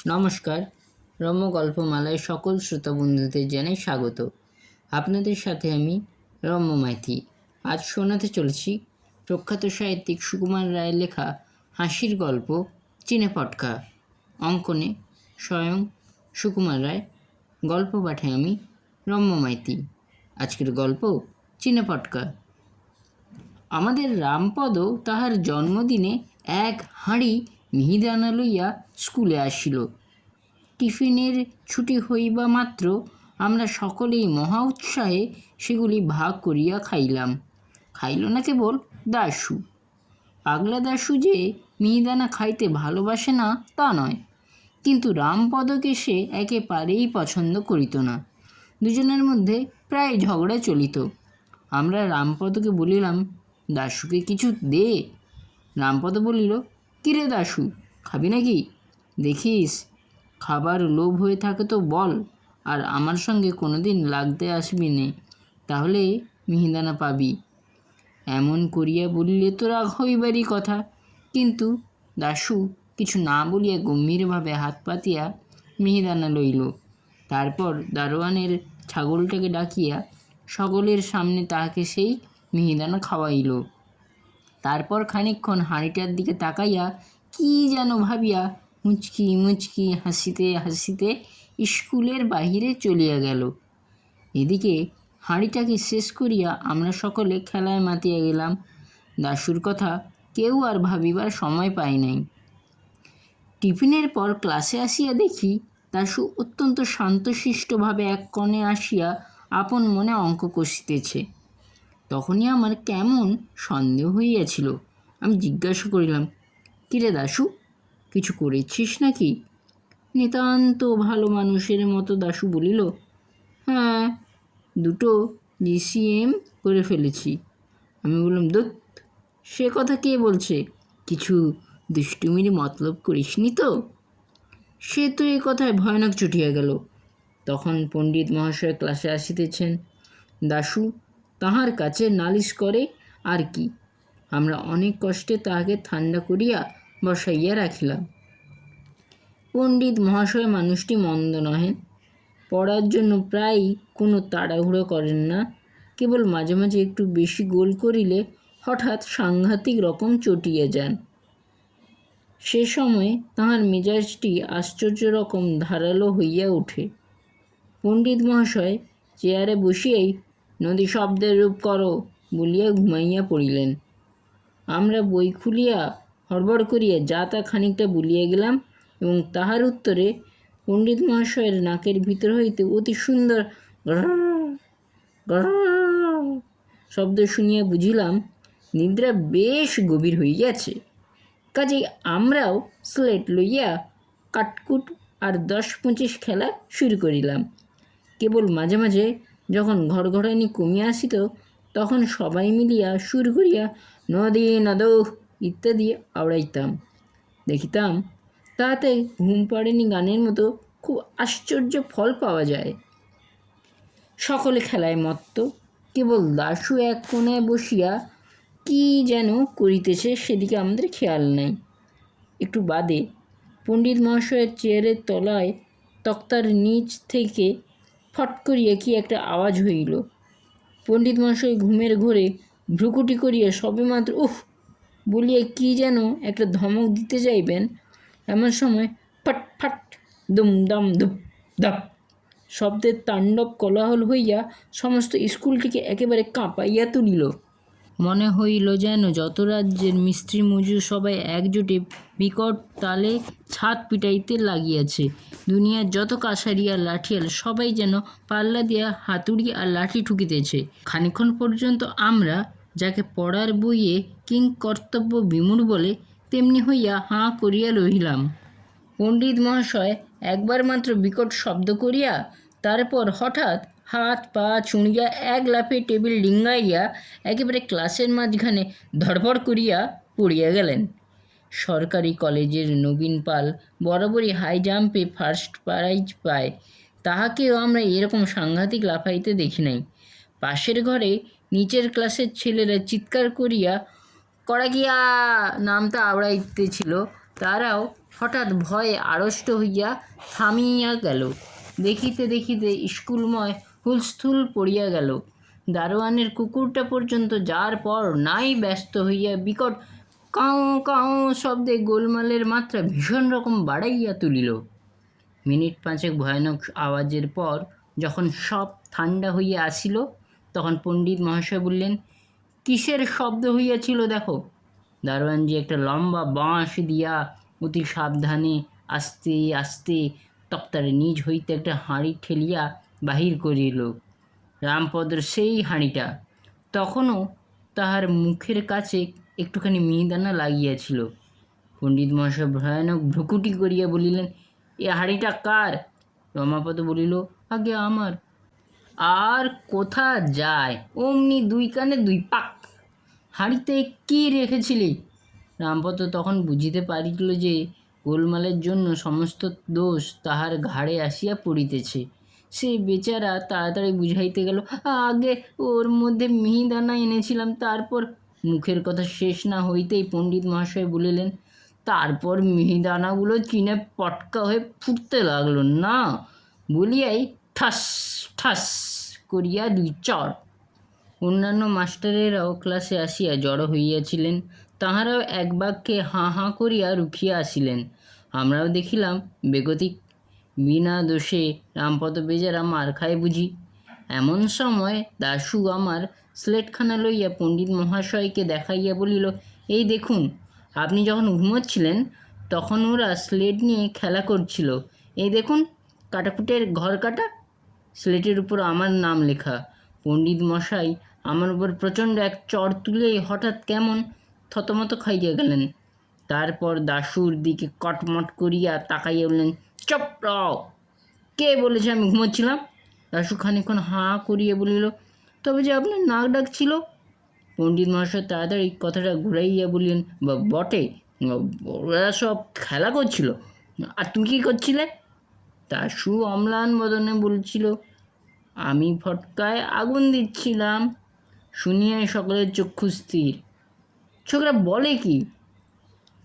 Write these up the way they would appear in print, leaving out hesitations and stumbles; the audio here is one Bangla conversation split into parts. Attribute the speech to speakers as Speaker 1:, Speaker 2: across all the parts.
Speaker 1: নমস্কার, রম্য গল্পমালায় সকল শ্রোতা বন্ধুদের জানাই স্বাগত। আপনাদের সাথে আমি রম্য মাইতি। আজ শোনাতে চলেছি প্রখ্যাত সাহিত্যিক সুকুমার রায়ের লেখা হাসির গল্প চিনেপটকা। অঙ্কনে স্বয়ং সুকুমার রায়, গল্প পাঠে আমি রম্য মাইতি। আজকের গল্প চিনেপটকা। আমাদের রামপদ তাহার জন্মদিনে এক হাঁড়ি মিহিদানা লইয়া স্কুলে আসিল। টিফিনের ছুটি হইবা মাত্র আমরা সকলেই মহা উৎসাহে সেগুলি ভাগ করিয়া খাইলাম। খাইল না কেবল দাশু। পাগলা দাশু যে মিহিদানা খাইতে ভালোবাসে না তা নয়, কিন্তু রামপদকে সে একেবারেই পছন্দ করিত না। দুজনের মধ্যে প্রায় ঝগড়া চলিত। আমরা রামপদকে বলিলাম, দাশুকে কিছু দে। রামপদ বলিল, কিরে দাশু, খাবি নাকি? দেখিস, খাবার লোভ হয়ে থাকে তো বল, আর আমার সঙ্গে কোনোদিন লাগতে আসবি নে, তাহলে মিহিদানা পাবি। এমন করিয়া বলিলে তো রাগ হইবারই কথা, কিন্তু দাশু কিছু না বলিয়া গম্ভীরভাবে হাত পাতিয়া মিহিদানা লইল। তারপর দারোয়ানের ছাগলটাকে ডাকিয়া সকলের সামনে তাহাকে সেই মিহিদানা খাওয়াইল। তারপর খানিকক্ষণ হাঁড়িটার দিকে তাকাইয়া কি যেন ভাবিয়া মুচকি মুচকি হাসিতে হাসিতে স্কুলের বাহিরে চলিয়া গেল। এদিকে হাঁড়িটাকে শেষ করিয়া আমরা সকলে খেলায় মাতিয়া গেলাম। দাশুর কথা কেউ আর ভাবিবার সময় পাই নাই। টিফিনের পর ক্লাসে আসিয়া দেখি দাশু অত্যন্ত শান্তশিষ্টভাবে এক কোণে আসিয়া আপন মনে অঙ্ক কষিতেছে। তখনই আমার কেমন সন্দেহ হইয়াছিল। আমি জিজ্ঞাসা করিলাম, কিরে দাশু, কিছু করেছিস নাকি? নিতান্ত ভালো মানুষের মতো দাশু বলিল, হ্যাঁ, 2 GCM করে ফেলেছি। আমি বললাম, দূত, সে কথা কে বলছে? কিছু দুষ্টুমির মতলব করিসনি তো? সে তো এ কথায় ভয়ানক চটিয়া গেল। তখন পণ্ডিত মহাশয় ক্লাসে আসিতেছেন। দাশু তাহার কাছে নালিশ করে আর কি। আমরা অনেক কষ্টে তাহাকে ঠান্ডা করিয়া বসাইয়া রাখিলাম। পণ্ডিত মহাশয় মানুষটি মন্দ নহেন। পড়ার জন্য প্রায় কোনো তাড়াহুড়ো করেন না। কেবল মাঝে মাঝে একটু বেশি গোল করিলে হঠাৎ সাংঘাতিক রকম চটিয়া যান। সে সময় তাহার মেজাজটি আশ্চর্য রকম ধারালো হইয়া ওঠে। পণ্ডিত মহাশয় চেয়ারে বসিয়াই নদী শব্দের রূপ করো বলিয়া ঘুমাইয়া পড়িলেন। আমরা বই খুলিয়া হড়বড় করিয়া যা তা খানিকটা বলিয়া গেলাম, এবং তাহার উত্তরে পণ্ডিত মহাশয়ের নাকের ভিতর হইতে অতি সুন্দর শব্দ শুনিয়া বুঝিলাম নিদ্রা বেশ গভীর হইয়াছে। কাজেই আমরাও স্লেট লইয়া কাটকুট আর 10-25 খেলা শুরু করিলাম। কেবল মাঝে মাঝে যখন ঘড়ঘড়ানি কমিয়া আসিত, তখন সবাই মিলিয়া সুর করিয়া নদী নদৌ ইত্যাদি আওড়াইতাম। দেখিতাম তাহাতে ঘুম পাড়েনি গানের মতো খুব আশ্চর্য ফল পাওয়া যায়। সকলে খেলায় মত্ত। কেবল দাশু এক কোণায় বসিয়া কি যেন করিতেছে, সেদিকে আমাদের খেয়াল নাই। একটু বাদে পণ্ডিত মহাশয়ের চেয়ারের তলায় তক্তার নিচ থেকে ফট করিয়া কি একটা আওয়াজ হইল। পণ্ডিত মহাশয় ঘুমের ঘোরে ভ্রুকুটি করিয়া সবেমাত্র উফ বলিয়া কি যেন একটা ধমক দিতে যাইবেন, এমন সময় ফট ফট দুম দাম ধুপ ধাপ শব্দের তাণ্ডব কোলাহল হইয়া সমস্ত স্কুলটিকে একেবারে কাঁপাইয়া তুলিল। মনে হইল যেন যত রাজ্যের মিস্ত্রি মজুর সবাই একজোটে বিকট তালে ছাদ পিটাইতে লাগিয়াছে। দুনিয়ার যত কাছারি আর লাঠিয়াল সবাই যেন পাল্লা দিয়া হাতুড়ি আর লাঠি ঠুকিতেছে। খানিকক্ষণ পর্যন্ত আমরা, যাকে পড়ার বইয়ে কিং কর্তব্য বিমূঢ় বলে, তেমনি হইয়া হাঁ করিয়া রহিলাম। পণ্ডিত মহাশয় একবার মাত্র বিকট শব্দ করিয়া তারপর হঠাৎ হাত পা চুঁড়িয়া এক লাফে টেবিল ডিঙ্গাইয়া একেবারে ক্লাসের মাঝখানে ধড়ফড় করিয়া পড়িয়া গেলেন। সরকারি কলেজের নবীন পাল বরাবরই হাই জাম্পে ফার্স্ট প্রাইজ পায়। তাহাকেও আমরা এরকম সাংঘাতিক লাফাইতে দেখি নাই। পাশের ঘরে নিচের ক্লাসের ছেলেরা চিৎকার করিয়া কড়াকিয়া নামটা আওড়াইতেছিল। তারাও হঠাৎ ভয়ে আড়ষ্ট হইয়া থামিয়া গেল। দেখিতে দেখিতে স্কুলময় হুলস্থুল পড়িয়া গেল। দারোয়ানের কুকুরটা পর্যন্ত যার পর নাই ব্যস্ত হইয়া বিকট কাউ কাউ শব্দে গোলমালের মাত্রা ভীষণ রকম বাড়াইয়া তুলিল। মিনিট পাঁচেক ভয়ানক আওয়াজের পর যখন সব ঠান্ডা হইয়া আসিল, তখন পণ্ডিত মহাশয় বললেন, কিসের শব্দ হইয়াছিল দেখো। দারোয়ানজি একটা লম্বা বাঁশ দিয়া অতি সাবধানে আস্তে আস্তে তক্তার নিজ হইতে একটা হাঁড়ি ঠেলিয়া বাহির করিল। রামপদর সেই হাঁড়িটা। তখনও তাহার মুখের কাছে একটুখানি মিহিদানা লাগিয়াছিল। পণ্ডিত মহাশয় ভয়ানক ভ্রুকুটি করিয়া বলিলেন, এ হাঁড়িটা কার? রমাপদ বলিল, আগে আমার। আর কোথা যায়, অমনি দুই কানে দুই পাক। হাঁড়িতে কি রেখেছিলি? রামপদ তখন বুঝিতে পারিল যে গোলমালের জন্য সমস্ত দোষ তাহার ঘাড়ে আসিয়া পড়িতেছে। সে বেচারা তাড়াতাড়ি বুঝাইতে গেল, আগে ওর মধ্যে মিহিদানা এনেছিলাম। তারপর মুখের কথা শেষ না হইতেই পণ্ডিত মহাশয় বলিলেন, তারপর মিহিদানাগুলো চিনে পটকা হয়ে ফুটতে লাগলো না বলিয়াই ঠাস ঠাস করিয়া দুই চড়। অন্যান্য মাস্টারেরাও ক্লাসে আসিয়া জড়ো হইয়াছিলেন। তাহারাও এক বাক্যে হাঁ হাঁ করিয়া রুখিয়া আসিলেন। আমরাও দেখিলাম বেগতিক। বিনা দোষে রামপদ বেচারা মার খায় বুঝি। এমন সময় দাশু আমার স্লেটখানা লইয়া পণ্ডিত মহাশয়কে দেখাইয়া বলিল, এই দেখুন, আপনি যখন ঘুমোচ্ছিলেন তখন ওরা স্লেট নিয়ে খেলা করছিল। এই দেখুন, কাটাকুটের ঘর কাটা, স্লেটের উপর আমার নাম লেখা। পণ্ডিত মশাই আমার উপর প্রচণ্ড এক চড় তুলেই হঠাৎ কেমন থতমত খাইয়া গেলেন। তারপর দাশুর দিকে কটমট করিয়া তাকাইয়া বললেন, চুপ রও, কে বলেছে আমি ঘুমোচ্ছিলাম? দাশু খানিক্ষণ হাঁ করিয়া বলিল, তবে যে আপনার নাক ডাকছিল। পণ্ডিত মহাশয় তাড়াতাড়ি কথাটা ঘুরাইয়া বললেন, বটে, ওরা সব খেলা করছিল। আর তুমি কী করছিলে? দাশু অম্লান বদনে বলছিল, আমি ফটকায় আগুন দিচ্ছিলাম। শুনিয়াই সকলের চক্ষু স্থির। ছোকরা বলে কি?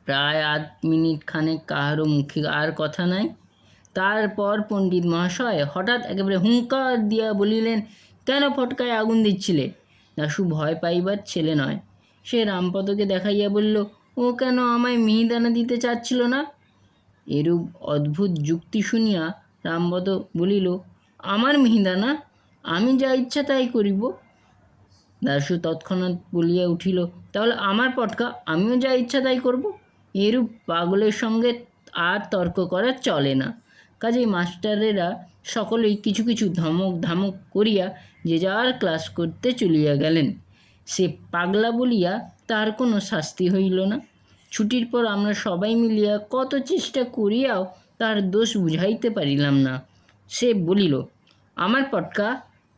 Speaker 1: প্রায় 8 মিনিট খানেক কাহারও মুখে আর কথা নাই। তারপর পণ্ডিত মহাশয় হঠাৎ একেবারে হুঙ্কার দিয়া বলিলেন, কেন ফটকায় আগুন দিচ্ছিলে? দাশু ভয় পাইবার ছেলে নয়। সে রামপদকে দেখাইয়া বলল, ও কেন আমায় মিহিদানা দিতে চাচ্ছিল না? এরূপ অদ্ভুত যুক্তি শুনিয়া রামপদ বলিল, আমার মিহিদানা? আমি যা ইচ্ছা তাই করিব। দাশু তৎক্ষণাৎ বলিয়া উঠিল, তাহলে আমার পটকা, আমিও যা ইচ্ছা তাই করব। এরূপ পাগলের সঙ্গে আর তর্ক করা চলে না। কাজেই মাস্টারেরা সকলেই কিছু কিছু ধমক ধামক করিয়া যে যার ক্লাস করতে চলিয়া গেলেন। সে পাগলা বলিয়া তার কোনো শাস্তি হইল না। ছুটির পর আমরা সবাই মিলিয়া কত চেষ্টা করিয়াও তার দোষ বুঝাইতে পারিলাম না। সে বলিল, আমার পটকা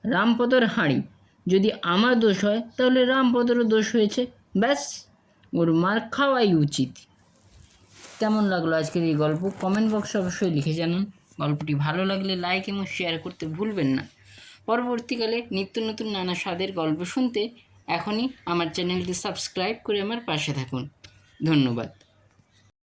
Speaker 1: রামপদর হাঁড়ি, যদি আমার দোষ হয় তাহলে রামপদরও দোষ হয়েছে, ব্যাস, ওর মার খাওয়াই উচিত। কেমন লাগলো আজকের এই গল্প? কমেন্ট বক্সে অবশ্যই লিখে জানান। গল্পটি ভালো লাগলে লাইক এবং শেয়ার করতে ভুলবেন না। পরবর্তীকালে নিত্য নতুন নানা স্বাদের গল্প শুনতে এখনই আমার চ্যানেলটি সাবস্ক্রাইব করে আমার পাশে থাকুন। ধন্যবাদ।